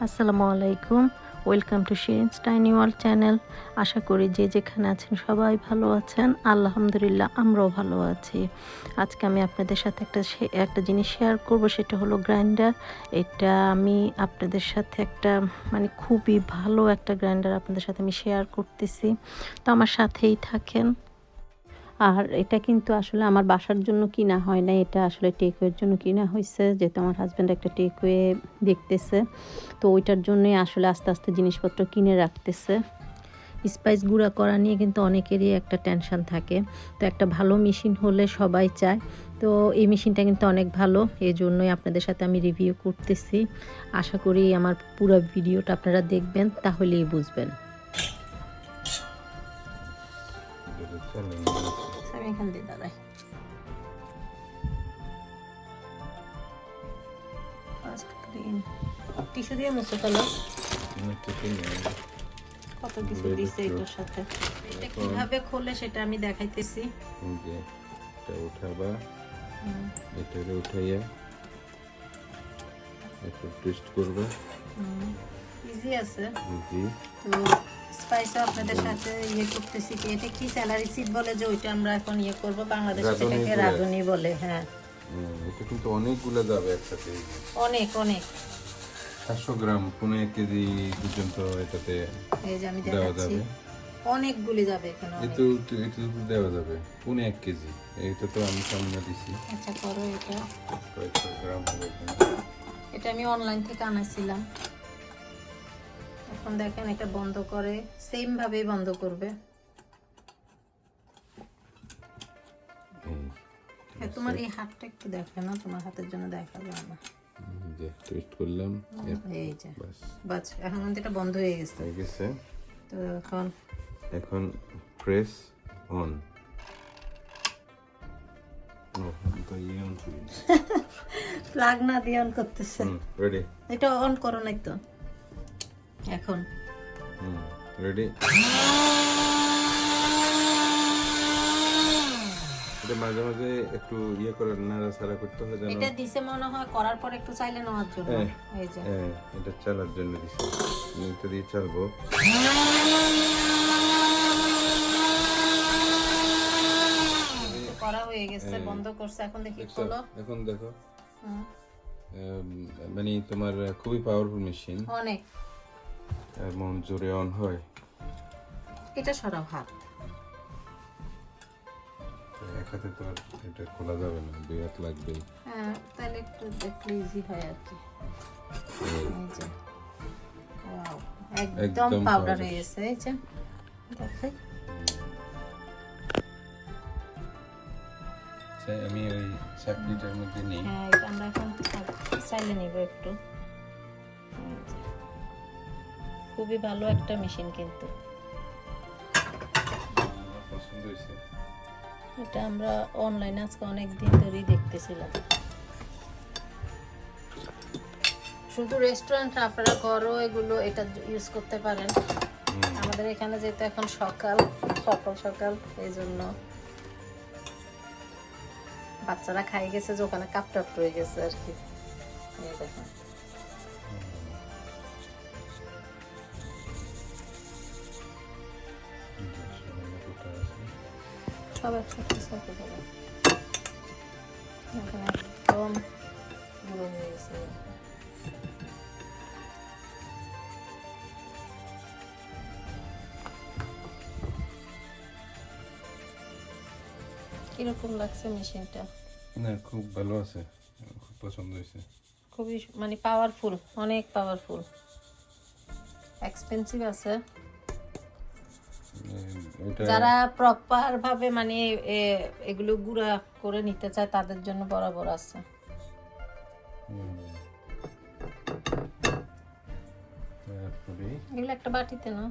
আসসালামু আলাইকুম। Welcome to Shirin's tiny world channel. আশা করি যে যেখানে আছেন সবাই ভালো আছেন। আলহামদুলিল্লাহ আমরাও ভালো আছি। আজকে আমি আপনাদের সাথে একটা জিনিস শেয়ার করব, সেটা হলো গ্রাইন্ডার। এটা আমি আপনাদের সাথে খুবই ভালো একটা গ্রাইন্ডার আপনাদের সাথে আমি শেয়ার করতেছি। তো আমার সাথেই থাকেন। আর এটা কিন্তু আসলে আমার বাসার জন্য কিনা হয় না, এটা আসলে টেকওয়ের জন্য কিনা হয়েছে, যেহেতু আমার হাজব্যান্ড একটা টেকওয়ে দেখতেছে। তো ওইটার জন্যই আসলে আস্তে আস্তে জিনিসপত্র কিনে রাখতেছে। স্পাইস গুঁড়া করা নিয়ে কিন্তু অনেকেরই একটা টেনশন থাকে। তো একটা ভালো মেশিন হলে সবাই চায়। তো এই মেশিনটা কিন্তু অনেক ভালো, এই জন্যই আপনাদের সাথে আমি রিভিউ করতেছি। আশা করি আমার পুরো ভিডিওটা আপনারা দেখবেন, তাহলেই বুঝবেন। আমি এখান দিয়ে দাঁড়াই। টিস্যু দিয়ে মুছে ফেলো। কত কিছু দিছে এটার সাথে। এটা কিভাবে খোলে সেটা আমি দেখাইতেছি। এটা উঠাবা, এটারে উঠাইয়া একটু টেস্ট করবে। ইজি আছে। ইজি। তো স্পাইস আপনাদের সাথে করতেছি কি, এটা কি স্যালারি সিড বলে, যে ওইটা আমরা এখন করব, বাংলাদেশে এটাকে রাঁধুনি বলে। হ্যাঁ, এটা কিন্তু অনেকগুলো যাবে একসাথে। অনেক 700 গ্রাম 1.5 কেজি পর্যন্ত এটাতে এই যে আমি দেওয়া দেখাচ্ছি, যাবে। অনেকগুলি যাবে এখানে। এটা দেওয়া যাবে 1.5 কেজি। এটা তো আমি সামনে দিছি। আচ্ছা করো এটা। কয়েকশো গ্রাম হবে এখানে। এটা আমি অনলাইন থেকে আনাইছিলাম। এখন দেখেন এটা বন্ধ করে, সেম ভাবেই বন্ধ করবে। তোমার এই হাতটা একটু দেখে না, তোমার হাতের জন্য দেখা যায় না। যে টেস্ট করলাম, এই যে বাস, এখন কিন্তু এটা বন্ধ হয়ে গেছে। তো এখন প্রেস অন। প্লাগ না দিয়ে অন করতেছে। রেডি। এটা অন করো নাই তো এখন। রেডি। এটা মাঝে মাঝে একটু করে নাড়াচাড়া করতে হয়, জানো। এটা দিছে মনে হয় করার পর একটু চাইলে নেওয়ার জন্য। এই যে এটা চালার জন্য দিছে। এটা দিয়ে চালবো। করা হয়ে গেছে, বন্ধ করছে। এখন দেখি খোলো। এখন দেখো, মানে তোমার খুবই পাওয়ারফুল মেশিন, অনেক এমন জোরে অন হয়। এটা সরাও হাত। এক হাতে তো এটা খোলা যাবে না, দুই হাত লাগবে। হ্যাঁ, তাহলে একটু দেখলে ইজি হয় আর কি। এই যে ওয়াও, একদম পাউডার হয়ে গেছে। এই যে দেখো, আমি ওই চাকরিটার মধ্যে নেই। হ্যাঁ, এটা আমরা এখন চাইলে নিব একটু। খুবই ভালো একটা মেশিন কিন্তু। পছন্দ হয়েছে। এটা আমরা অনলাইনে আজকে অনেক দিন ধরেই দেখতেছিলাম। শুধু রেস্টুরেন্ট, আপনারা ঘরও এগুলো এটা ইউজ করতে পারেন। আমাদের এখানে যেহেতু এখন সকাল সকাল, এই জন্য বাচ্চারা খাই গেছে যে ওখানে কাপ টাপ রয়ে গেছে আর কি। এই দেখেন, সব একসাথে সাথে দেবো। এখন একদম গুঁড়ো হয়ে গেছে। কিরকম লাগছে মেশিনটা? না, খুব ভালো আছে, খুব পছন্দ হয়েছে। খুবই পাওয়ারফুল, অনেক পাওয়ারফুল। এক্সপেন্সিভ আছে। যারা প্রপার ভাবে এগুলো গুঁড়া করে নিতে চায় তাদের জন্য বরাবর আছে। এগুলো একটা বাটিতে না।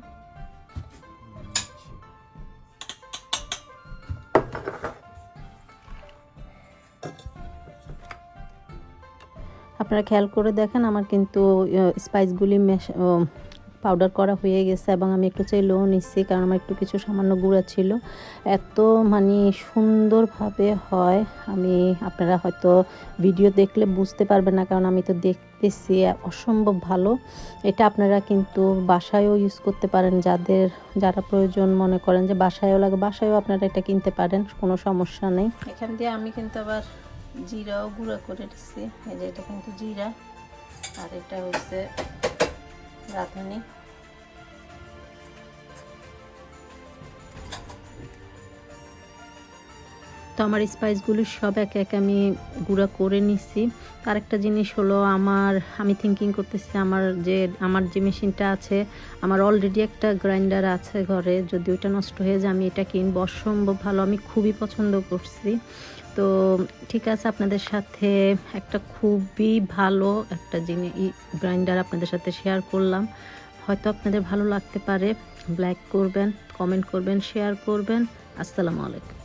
আপনারা খেয়াল করে দেখেন, আমার কিন্তু স্পাইসগুলি পাউডার করা হয়ে গেছে এবং আমি একটু চাইলেও নিচ্ছি, কারণ আমার একটু কিছু সামান্য গুঁড়া ছিল। এত মানে সুন্দরভাবে হয়, আমি আপনারা হয়তো ভিডিও দেখলে বুঝতে পারবেন না, কারণ আমি তো দেখতেছি অসম্ভব ভালো। এটা আপনারা কিন্তু বাসায়ও ইউজ করতে পারেন, যারা প্রয়োজন মনে করেন যে বাসায়ও লাগে, বাসায়ও আপনারা এটা কিনতে পারেন, কোনো সমস্যা নেই। এখান দিয়ে আমি কিন্তু আবার জিরাও গুঁড়া করে দিচ্ছি। এই যে এটা কিন্তু জিরা, আর এটা হচ্ছে রাঁধুনি। তো আমার স্পাইসগুলো সব একে একে আমি গুঁড়া করে নিছি। আরেকটা জিনিস হলো, আমি থিঙ্কিং করতেছি আমার যে মেশিনটা আছে, আমার অলরেডি একটা গ্রাইন্ডার আছে ঘরে, যদি ওইটা নষ্ট হয়ে যায় আমি এটা কিনবো। অসম্ভব ভালো, আমি খুবই পছন্দ করছি। তো ঠিক আছে, আপনাদের সাথে একটা খুবই ভালো একটা জিনিস গ্রাইন্ডার আপনাদের সাথে শেয়ার করলাম। হয়তো আপনাদের ভালো লাগতে পারে। লাইক করবেন, কমেন্ট করবেন, শেয়ার করবেন। আসসালামু আলাইকুম।